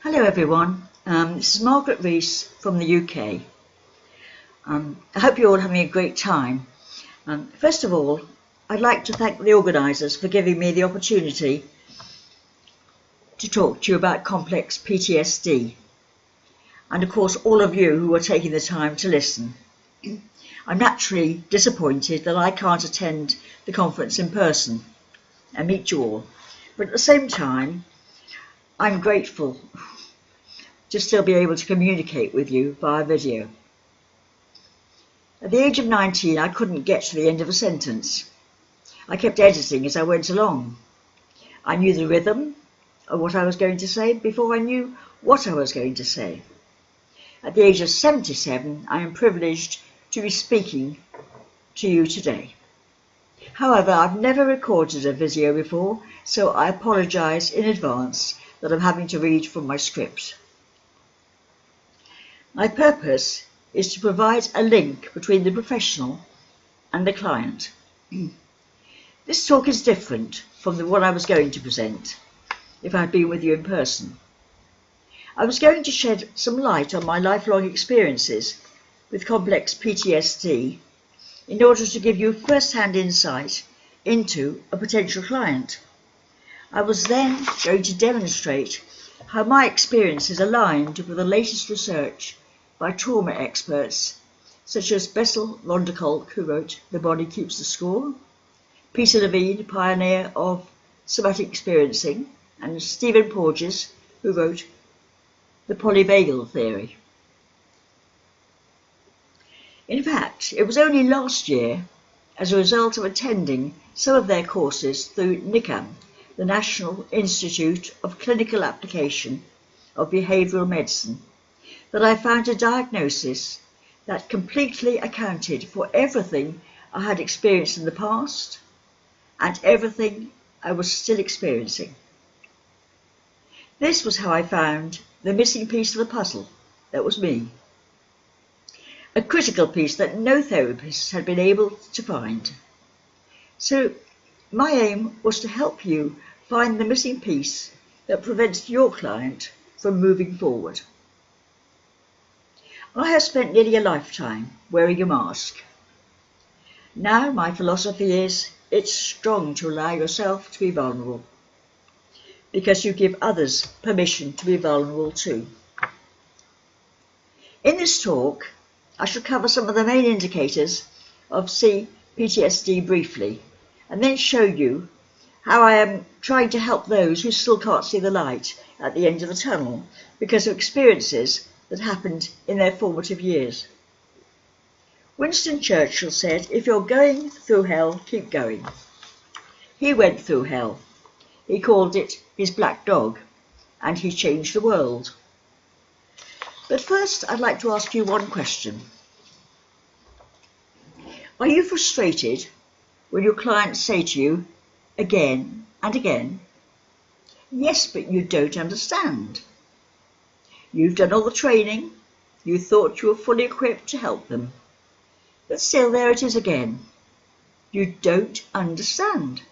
Hello everyone, this is Margaret Reece from the UK. I hope you're all having a great time. First of all, I'd like to thank the organisers for giving me the opportunity to talk to you about complex PTSD, and of course all of you who are taking the time to listen. I'm naturally disappointed that I can't attend the conference in person and meet you all, but at the same time I'm grateful to still be able to communicate with you via video. At the age of 19, I couldn't get to the end of a sentence. I kept editing as I went along. I knew the rhythm of what I was going to say before I knew what I was going to say. At the age of 77, I am privileged to be speaking to you today. However, I've never recorded a video before, so I apologise in advance that I'm having to read from my script. My purpose is to provide a link between the professional and the client. This talk is different from the one I was going to present if I had been with you in person. I was going to shed some light on my lifelong experiences with complex PTSD in order to give you first-hand insight into a potential client. I was then going to demonstrate how my experiences aligned with the latest research by trauma experts such as Bessel van der Kolk, who wrote The Body Keeps the Score, Peter Levine, pioneer of somatic experiencing, and Stephen Porges, who wrote The Polyvagal Theory. In fact, it was only last year, as a result of attending some of their courses through NICAM, the National Institute of Clinical Application of Behavioural Medicine, that I found a diagnosis that completely accounted for everything I had experienced in the past and everything I was still experiencing. This was how I found the missing piece of the puzzle that was me. A critical piece that no therapist had been able to find. So my aim was to help you find the missing piece that prevents your client from moving forward. I have spent nearly a lifetime wearing a mask. Now my philosophy is it's strong to allow yourself to be vulnerable, because you give others permission to be vulnerable too. In this talk, I shall cover some of the main indicators of CPTSD briefly, and then show you how I am trying to help those who still can't see the light at the end of the tunnel because of experiences that happened in their formative years. Winston Churchill said, if you're going through hell, keep going. He went through hell. He called it his black dog, and he changed the world. But first, I'd like to ask you one question. Are you frustrated when your clients say to you again and again, yes, but you don't understand? You've done all the training, you thought you were fully equipped to help them, but still there it is again. You don't understand.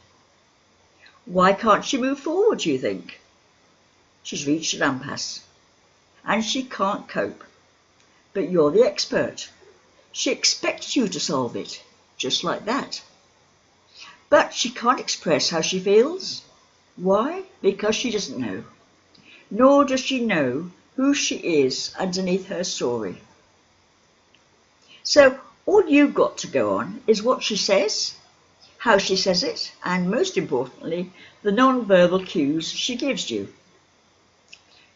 Why can't she move forward, do you think? She's reached an impasse, and she can't cope. But you're the expert. She expects you to solve it, just like that. But she can't express how she feels. Why? Because she doesn't know. Nor does she know who she is underneath her story. So all you've got to go on is what she says, how she says it, and most importantly, the non-verbal cues she gives you.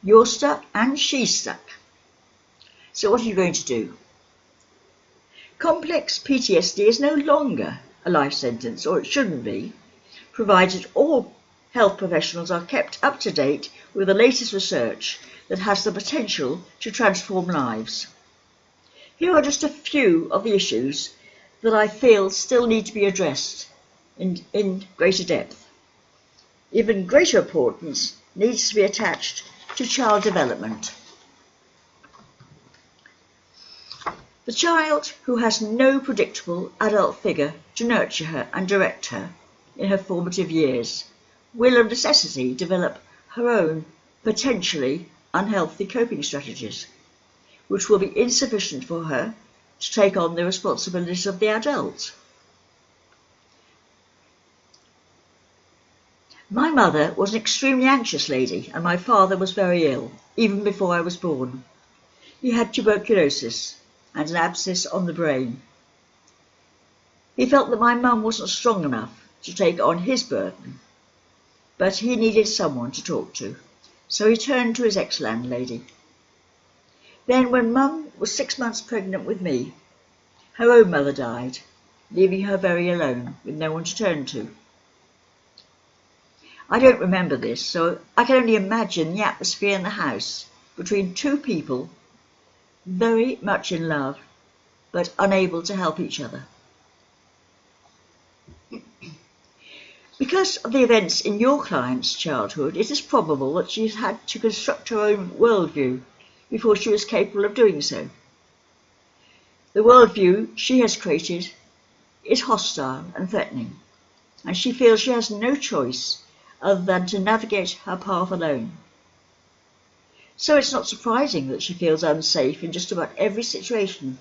You're stuck and she's stuck. So what are you going to do? Complex PTSD is no longer a life sentence, or it shouldn't be, provided all health professionals are kept up to date with the latest research that has the potential to transform lives. Here are just a few of the issues that I feel still need to be addressed in greater depth. Even greater importance needs to be attached to child development. The child who has no predictable adult figure to nurture her and direct her in her formative years will of necessity develop her own potentially unhealthy coping strategies, which will be insufficient for her to take on the responsibilities of the adult. My mother was an extremely anxious lady, and my father was very ill, even before I was born. He had tuberculosis and an abscess on the brain. He felt that my mum wasn't strong enough to take on his burden, but he needed someone to talk to, so he turned to his ex-landlady. Then, when Mum was 6 months pregnant with me, her own mother died, leaving her very alone with no one to turn to. I don't remember this, so I can only imagine the atmosphere in the house between two people very much in love, but unable to help each other. Because of the events in your client's childhood, it is probable that she has had to construct her own worldview before she was capable of doing so. The worldview she has created is hostile and threatening, and she feels she has no choice other than to navigate her path alone. So it's not surprising that she feels unsafe in just about every situation.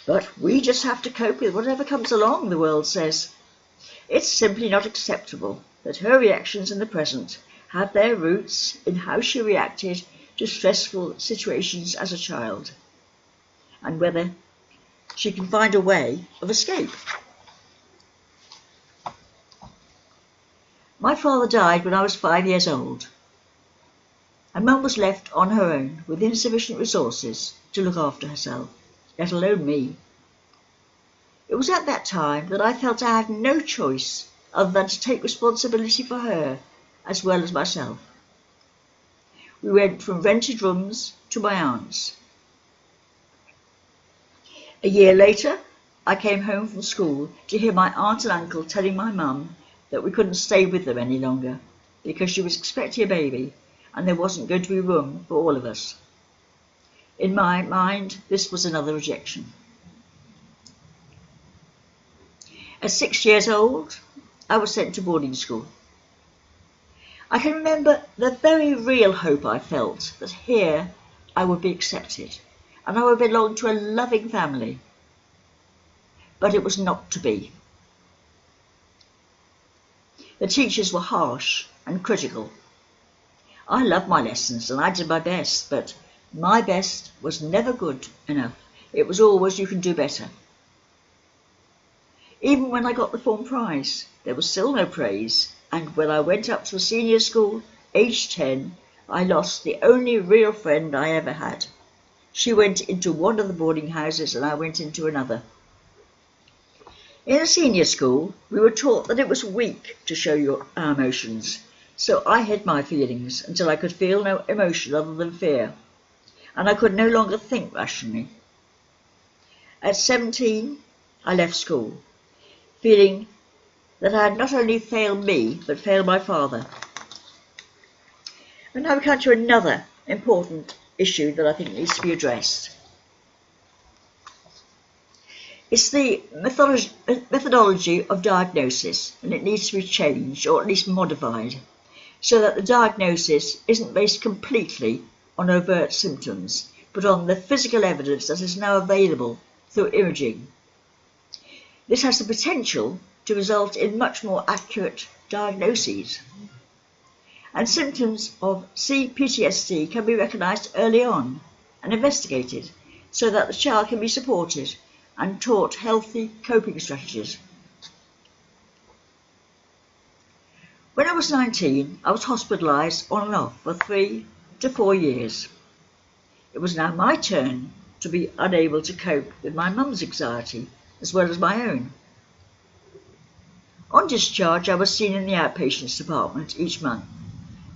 But we just have to cope with whatever comes along, the world says. It's simply not acceptable that her reactions in the present have their roots in how she reacted to stressful situations as a child, and whether she can find a way of escape. My father died when I was 5 years old, and Mum was left on her own with insufficient resources to look after herself, let alone me. It was at that time that I felt I had no choice other than to take responsibility for her as well as myself. We went from rented rooms to my aunt's. A year later, I came home from school to hear my aunt and uncle telling my mum that we couldn't stay with them any longer because she was expecting a baby and there wasn't going to be room for all of us. In my mind, this was another rejection. At 6 years old, I was sent to boarding school. I can remember the very real hope I felt that here I would be accepted and I would belong to a loving family. But it was not to be. The teachers were harsh and critical. I loved my lessons and I did my best, but my best was never good enough. It was always, you can do better. Even when I got the form prize, there was still no praise, and when I went up to a senior school, aged 10, I lost the only real friend I ever had. She went into one of the boarding houses and I went into another. In a senior school, we were taught that it was weak to show our emotions, so I hid my feelings until I could feel no emotion other than fear, and I could no longer think rationally. At 17, I left school, feeling that I had not only failed me, but failed my father. And now we come to another important issue that I think needs to be addressed. It's the methodology of diagnosis, and it needs to be changed, or at least modified, so that the diagnosis isn't based completely on overt symptoms, but on the physical evidence that is now available through imaging. This has the potential to result in much more accurate diagnoses. And symptoms of CPTSD can be recognised early on and investigated so that the child can be supported and taught healthy coping strategies. When I was 19, I was hospitalised on and off for 3 to 4 years. It was now my turn to be unable to cope with my mum's anxiety as well as my own. On discharge, I was seen in the outpatients department each month,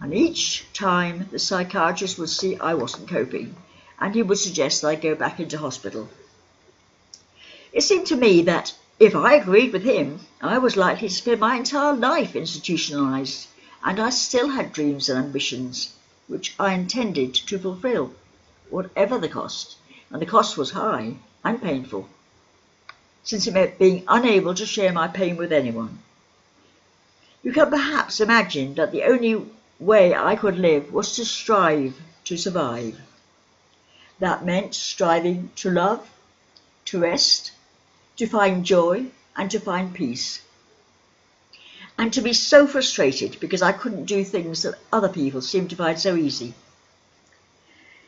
and each time the psychiatrist would see I wasn't coping, and he would suggest that I go back into hospital. It seemed to me that if I agreed with him, I was likely to spend my entire life institutionalised, and I still had dreams and ambitions, which I intended to fulfil, whatever the cost, and the cost was high and painful, since it meant being unable to share my pain with anyone. You can perhaps imagine that the only way I could live was to strive to survive. That meant striving to love, to rest, to find joy and to find peace. And to be so frustrated because I couldn't do things that other people seemed to find so easy.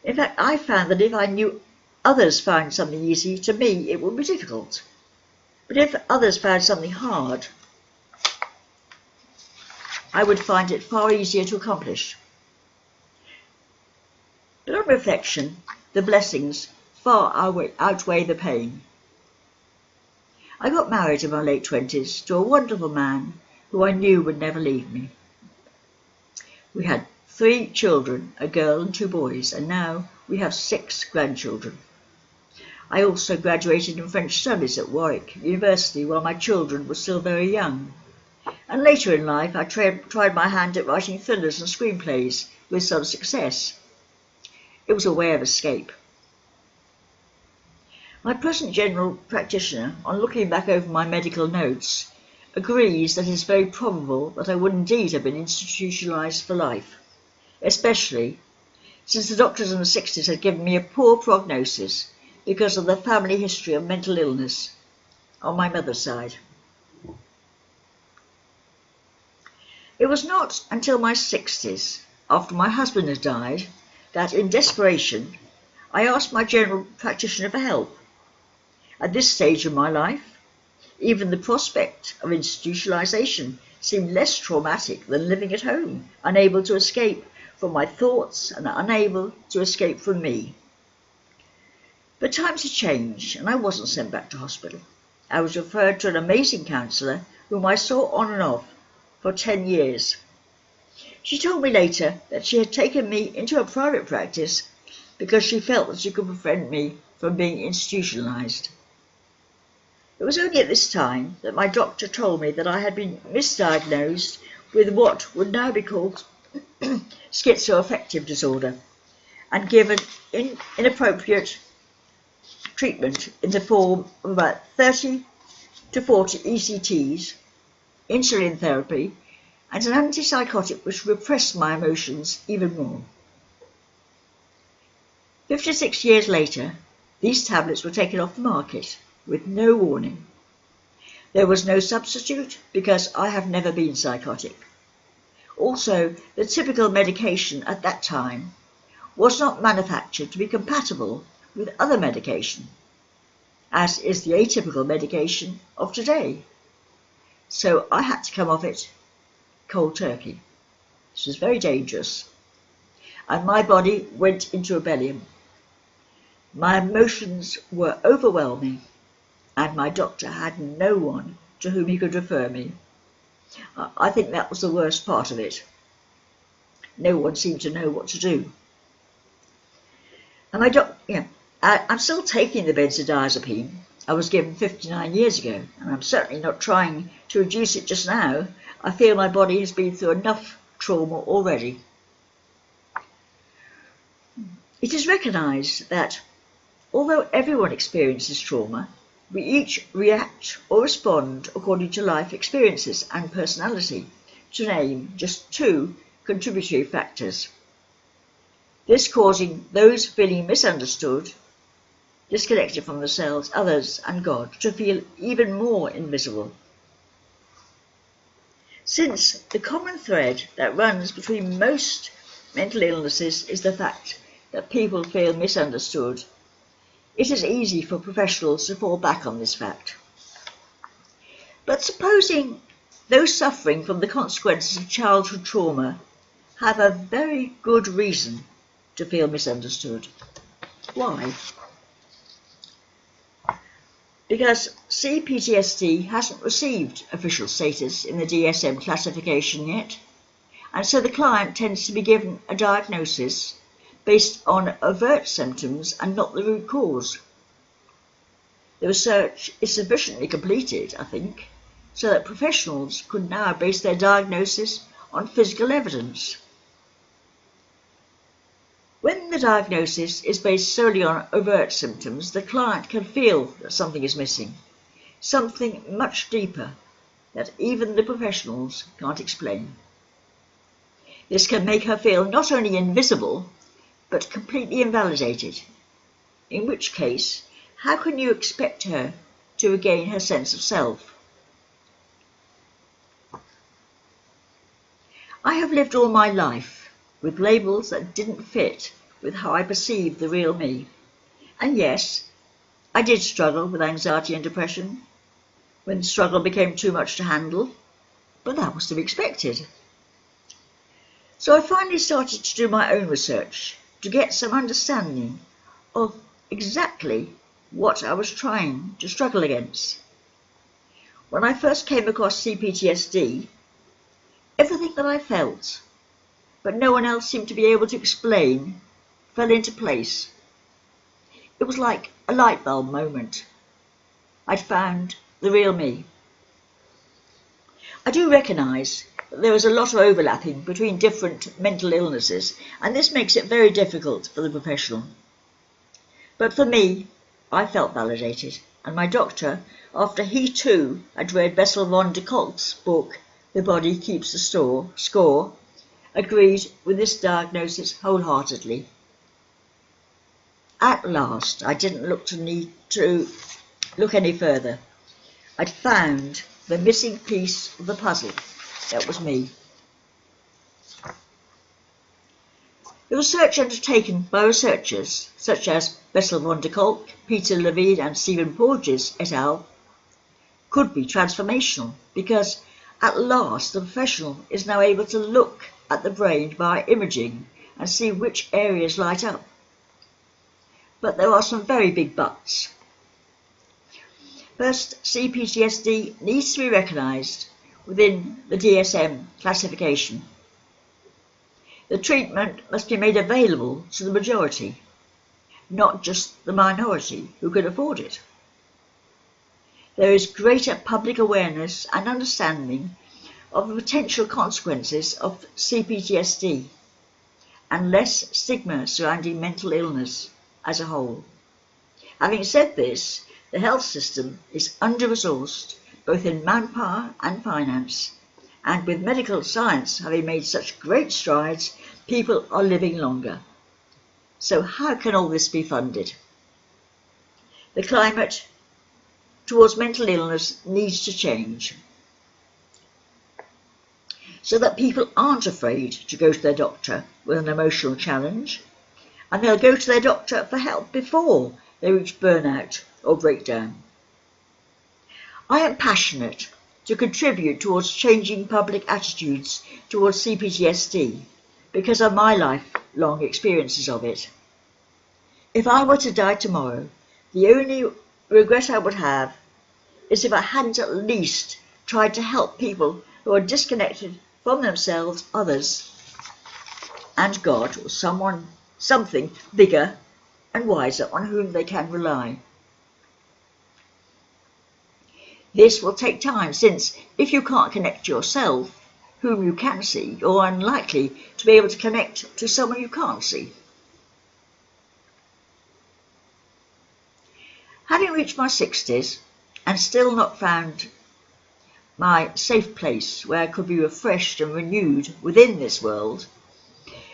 In fact, I found that if I knew others found something easy, to me it would be difficult. But if others found something hard, I would find it far easier to accomplish. But on reflection, the blessings far outweigh the pain. I got married in my late 20s to a wonderful man who I knew would never leave me. We had 3 children, a girl and 2 boys, and now we have 6 grandchildren. I also graduated in French Studies at Warwick University while my children were still very young. And later in life I tried my hand at writing thrillers and screenplays with some success. It was a way of escape. My present general practitioner, on looking back over my medical notes, agrees that it is very probable that I would indeed have been institutionalised for life, especially since the doctors in the 60s had given me a poor prognosis because of the family history of mental illness on my mother's side. It was not until my 60s, after my husband had died, that in desperation I asked my general practitioner for help. At this stage of my life, even the prospect of institutionalisation seemed less traumatic than living at home, unable to escape from my thoughts and unable to escape from me. But times had changed and I wasn't sent back to hospital. I was referred to an amazing counsellor whom I saw on and off for 10 years. She told me later that she had taken me into a private practice because she felt that she could prevent me from being institutionalised. It was only at this time that my doctor told me that I had been misdiagnosed with what would now be called schizoaffective disorder and given inappropriate treatment in the form of about 30 to 40 ECTs, insulin therapy, and an antipsychotic which repressed my emotions even more. 56 years later, these tablets were taken off the market with no warning. There was no substitute because I have never been psychotic. Also, the typical medication at that time was not manufactured to be compatible with other medication, as is the atypical medication of today. So I had to come off it cold turkey. This was very dangerous, and my body went into rebellion. My emotions were overwhelming, and my doctor had no one to whom he could refer me. I think that was the worst part of it. No one seemed to know what to do. And I'm still taking the benzodiazepine I was given 59 years ago, and I'm certainly not trying to reduce it just now. I feel my body has been through enough trauma already. It is recognised that although everyone experiences trauma, we each react or respond according to life experiences and personality, to name just 2 contributory factors. This causing those feeling misunderstood, disconnected from themselves, others and God, to feel even more invisible. Since the common thread that runs between most mental illnesses is the fact that people feel misunderstood, it is easy for professionals to fall back on this fact. But supposing those suffering from the consequences of childhood trauma have a very good reason to feel misunderstood. Why? Because CPTSD hasn't received official status in the DSM classification yet, and so the client tends to be given a diagnosis based on overt symptoms and not the root cause. The research is sufficiently completed, I think, so that professionals could now base their diagnosis on physical evidence. When the diagnosis is based solely on overt symptoms, the client can feel that something is missing, something much deeper that even the professionals can't explain. This can make her feel not only invisible, but completely invalidated, in which case, how can you expect her to regain her sense of self? I have lived all my life with labels that didn't fit with how I perceived the real me. And yes, I did struggle with anxiety and depression when the struggle became too much to handle, but that was to be expected. So I finally started to do my own research to get some understanding of exactly what I was trying to struggle against. When I first came across CPTSD, everything that I felt, but no one else seemed to be able to explain, fell into place. It was like a light bulb moment. I'd found the real me. I do recognise that there is a lot of overlapping between different mental illnesses, and this makes it very difficult for the professional. But for me, I felt validated, and my doctor, after he too had read Bessel von der Kolk's book, The Body Keeps the Score, agreed with this diagnosis wholeheartedly. At last, I didn't need to look any further. I'd found the missing piece of the puzzle. That was me. The research undertaken by researchers such as Bessel von der Kolk, Peter Levine and Stephen Porges et al. Could be transformational because at last the professional is now able to look at the brain by imaging and see which areas light up. But there are some very big buts. First, CPTSD needs to be recognised within the DSM classification. The treatment must be made available to the majority, not just the minority who can afford it. There is greater public awareness and understanding of the potential consequences of CPTSD and less stigma surrounding mental illness as a whole. Having said this, the health system is under-resourced both in manpower and finance, and with medical science having made such great strides, people are living longer. So how can all this be funded? The climate towards mental illness needs to change so that people aren't afraid to go to their doctor with an emotional challenge, and they'll go to their doctor for help before they reach burnout or breakdown. I am passionate to contribute towards changing public attitudes towards CPTSD because of my lifelong experiences of it. If I were to die tomorrow, the only regret I would have is if I hadn't at least tried to help people who are disconnected from themselves, others, and God, or something bigger and wiser on whom they can rely. This will take time, since if you can't connect to yourself, whom you can see, you're unlikely to be able to connect to someone you can't see. Having reached my 60s and still not found my safe place where I could be refreshed and renewed within this world,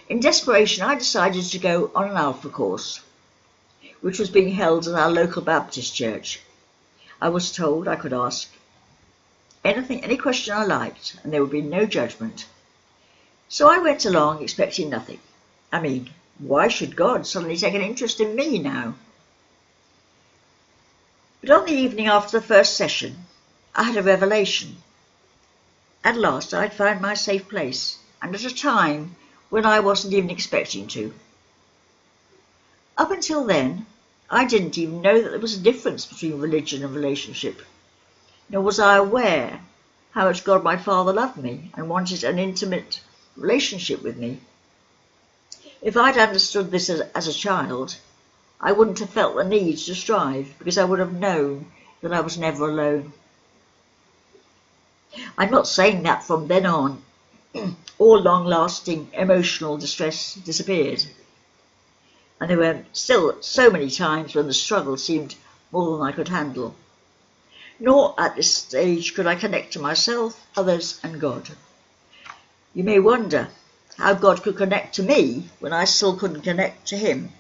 in desperation I decided to go on an Alpha course, which was being held at our local Baptist church. I was told I could ask any question I liked, and there would be no judgment. So I went along expecting nothing. I mean, why should God suddenly take an interest in me now? But on the evening after the first session, I had a revelation. At last I'd found my safe place, and at a time when I wasn't even expecting to. Up until then, I didn't even know that there was a difference between religion and relationship, nor was I aware how much God my Father loved me and wanted an intimate relationship with me. If I'd understood this as a child, I wouldn't have felt the need to strive, because I would have known that I was never alone. I'm not saying that from then on all long-lasting emotional distress disappeared, and there were still so many times when the struggle seemed more than I could handle. Nor at this stage could I connect to myself, others and God. You may wonder how God could connect to me when I still couldn't connect to him.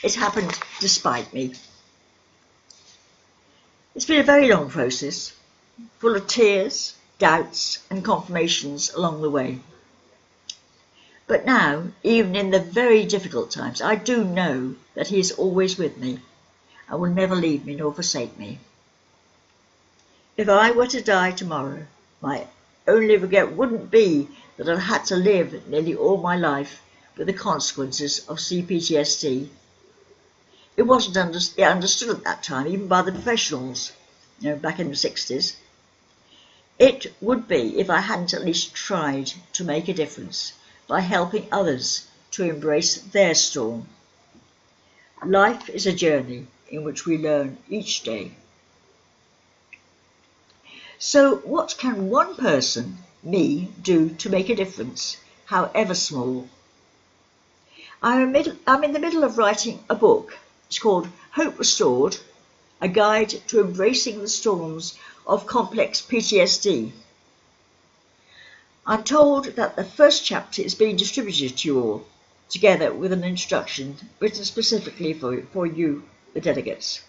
It happened despite me. It's been a very long process, full of tears, doubts and confirmations along the way. But now, even in the very difficult times, I do know that he is always with me and will never leave me nor forsake me. If I were to die tomorrow, my only regret wouldn't be that I've had to live nearly all my life with the consequences of CPTSD. It wasn't understood at that time, even by the professionals, back in the 60s. It would be if I hadn't at least tried to make a difference by helping others to embrace their storm. Life is a journey in which we learn each day. So what can one person, me, do to make a difference, however small? I'm in the middle of writing a book. It's called Hope Restored, a guide to embracing the storms of complex PTSD. I'm told that the first chapter is being distributed to you all, together with an introduction written specifically for you, the delegates.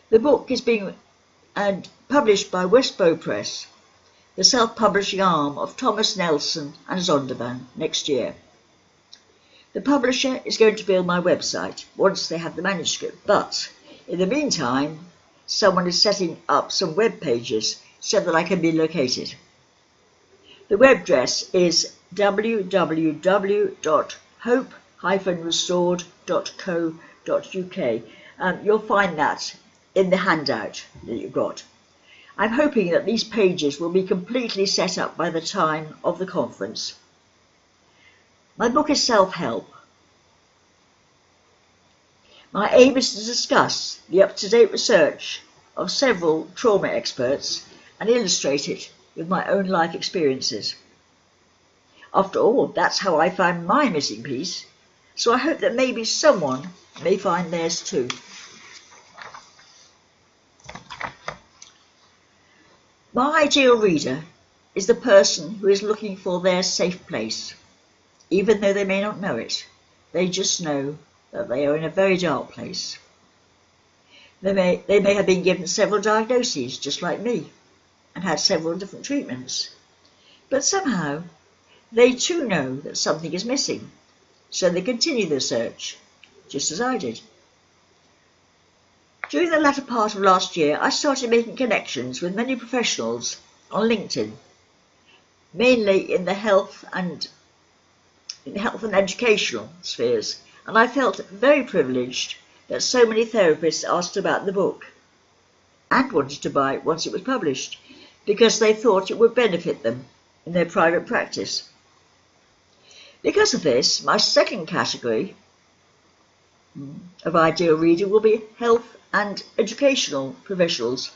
The book is being published by Westbow Press, the self-publishing arm of Thomas Nelson and Zondervan, next year. The publisher is going to build my website once they have the manuscript, but in the meantime, someone is setting up some web pages so that I can be located. The web address is www.hope-restored.co.uk. You'll find that in the handout that you've got. I'm hoping that these pages will be completely set up by the time of the conference. My book is self-help. My aim is to discuss the up-to-date research of several trauma experts and illustrate it with my own life experiences. After all, that's how I found my missing piece, so I hope that maybe someone may find theirs too. My ideal reader is the person who is looking for their safe place. Even though they may not know it, they just know that they are in a very dark place. They may have been given several diagnoses, just like me, and had several different treatments. But somehow, they too know that something is missing, so they continue their search, just as I did. During the latter part of last year, I started making connections with many professionals on LinkedIn, mainly in the health and educational spheres, and I felt very privileged that so many therapists asked about the book and wanted to buy it once it was published because they thought it would benefit them in their private practice. Because of this, my second category of ideal reader will be health and educational professionals.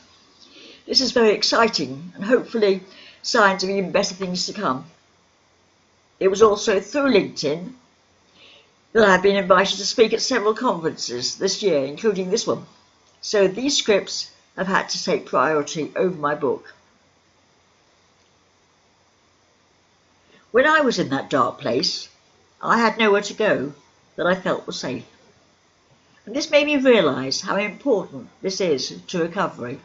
This is very exciting and hopefully signs of even better things to come. It was also through LinkedIn that I've been invited to speak at several conferences this year, including this one. So these scripts have had to take priority over my book. When I was in that dark place, I had nowhere to go that I felt was safe. And this made me realise how important this is to recovery.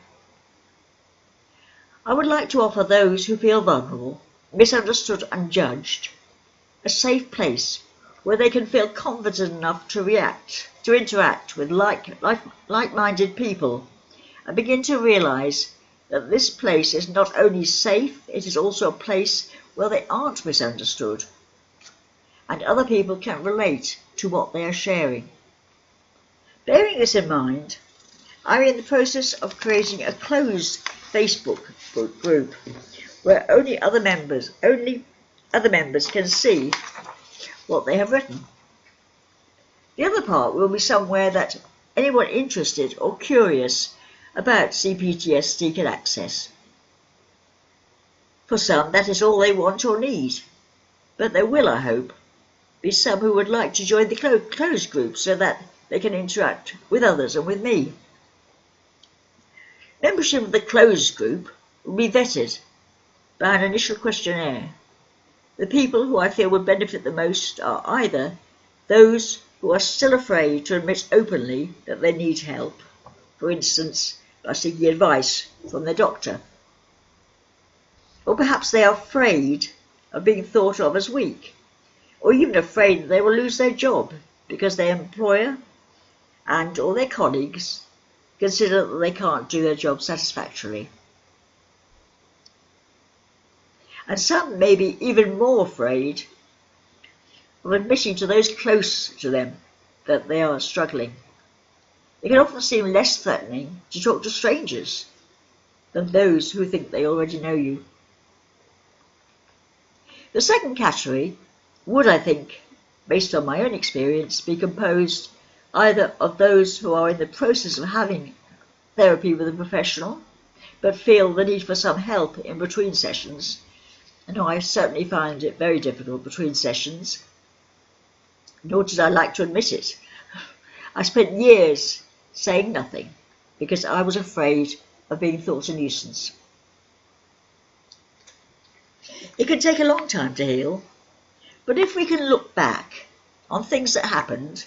I would like to offer those who feel vulnerable, misunderstood and judged, a safe place where they can feel confident enough to interact with like-minded people and begin to realise that this place is not only safe, it is also a place where they aren't misunderstood and other people can relate to what they are sharing. Bearing this in mind, I'm in the process of creating a closed Facebook group where only other members can see what they have written. The other part will be somewhere that anyone interested or curious about CPTSD can access. For some, that is all they want or need, but there will, I hope, be some who would like to join the closed group so that they can interact with others and with me. Membership of the closed group will be vetted by an initial questionnaire, The people who I feel would benefit the most are either those who are still afraid to admit openly that they need help, for instance, by seeking advice from their doctor, or perhaps they are afraid of being thought of as weak, or even afraid that they will lose their job because their employer and or their colleagues consider that they can't do their job satisfactorily. And some may be even more afraid of admitting to those close to them that they are struggling. It can often seem less threatening to talk to strangers than those who think they already know you. The second category would, I think, based on my own experience, be composed either of those who are in the process of having therapy with a professional, but feel the need for some help in between sessions. And I certainly find it very difficult between sessions, nor did I like to admit it. I spent years saying nothing because I was afraid of being thought a nuisance. It can take a long time to heal, but if we can look back on things that happened,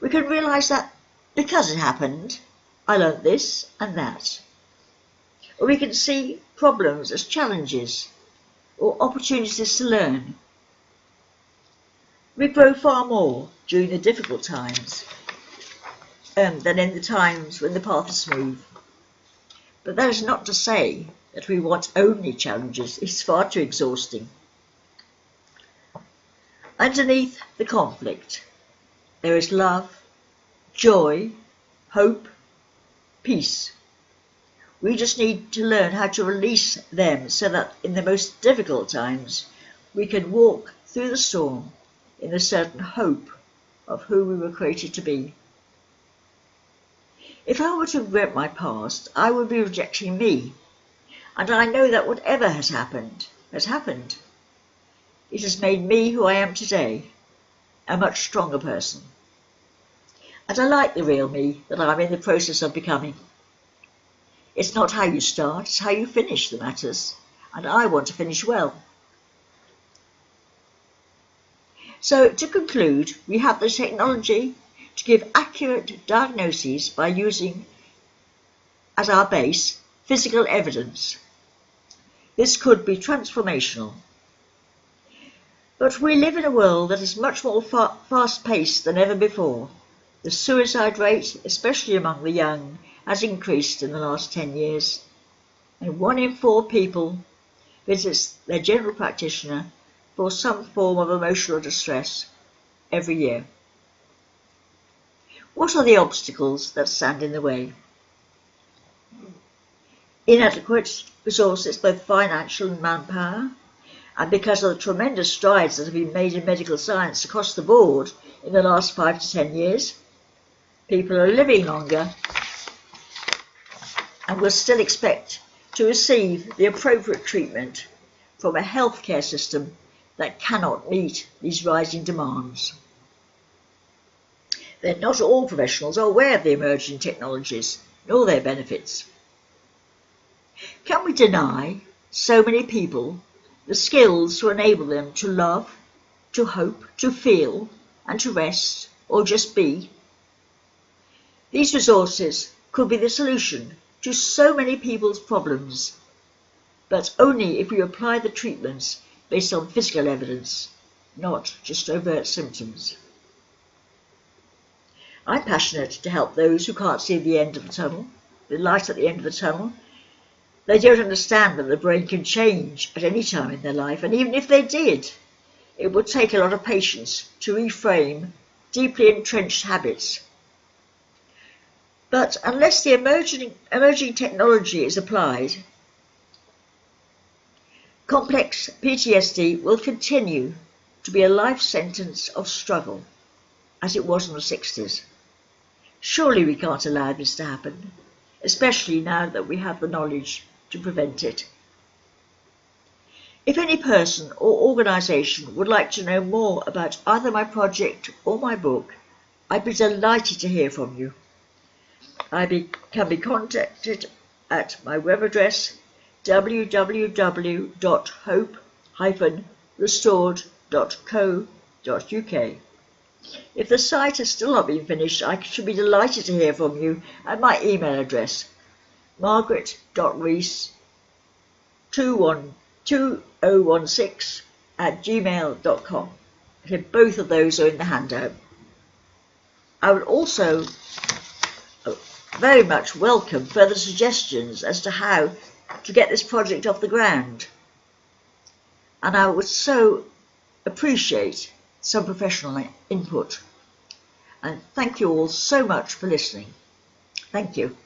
we can realise that because it happened, I learnt this and that. Or we can see problems as challenges or opportunities to learn. We grow far more during the difficult times than in the times when the path is smooth. But that is not to say that we want only challenges. It's far too exhausting. Underneath the conflict, there is love, joy, hope, peace. We just need to learn how to release them so that in the most difficult times we can walk through the storm in a certain hope of who we were created to be. If I were to regret my past, I would be rejecting me, and I know that whatever has happened, has happened. It has made me who I am today, a much stronger person. And I like the real me that I'm in the process of becoming. It's not how you start, it's how you finish that matters, and I want to finish well. So, to conclude, we have the technology to give accurate diagnoses by using, as our base, physical evidence. This could be transformational. But we live in a world that is much more fast-paced than ever before. The suicide rate, especially among the young, has increased in the last 10 years, and 1 in 4 people visits their general practitioner for some form of emotional distress every year. What are the obstacles that stand in the way? Inadequate resources, both financial and manpower, and because of the tremendous strides that have been made in medical science across the board in the last 5 to 10 years, people are living longer and will still expect to receive the appropriate treatment from a healthcare system that cannot meet these rising demands. Then not all professionals are aware of the emerging technologies nor their benefits. Can we deny so many people the skills to enable them to love, to hope, to feel, and to rest, or just be? These resources could be the solution to so many people's problems, but only if we apply the treatments based on physical evidence, not just overt symptoms. I'm passionate to help those who can't see the end of the tunnel, the light at the end of the tunnel. They don't understand that the brain can change at any time in their life, and even if they did, it would take a lot of patience to reframe deeply entrenched habits. But unless the emerging technology is applied, complex PTSD will continue to be a life sentence of struggle, as it was in the 60s. Surely we can't allow this to happen, especially now that we have the knowledge to prevent it. If any person or organisation would like to know more about either my project or my book, I'd be delighted to hear from you. Can be contacted at my web address www.hope-world.org. restored.co.uk. If the site has still not been finished, I should be delighted to hear from you at my email address, margaret.reece2016@gmail.com. Both of those are in the handout. I would also very much welcome further suggestions as to how to get this project off the ground. And I would so appreciate some professional input. And thank you all so much for listening. Thank you.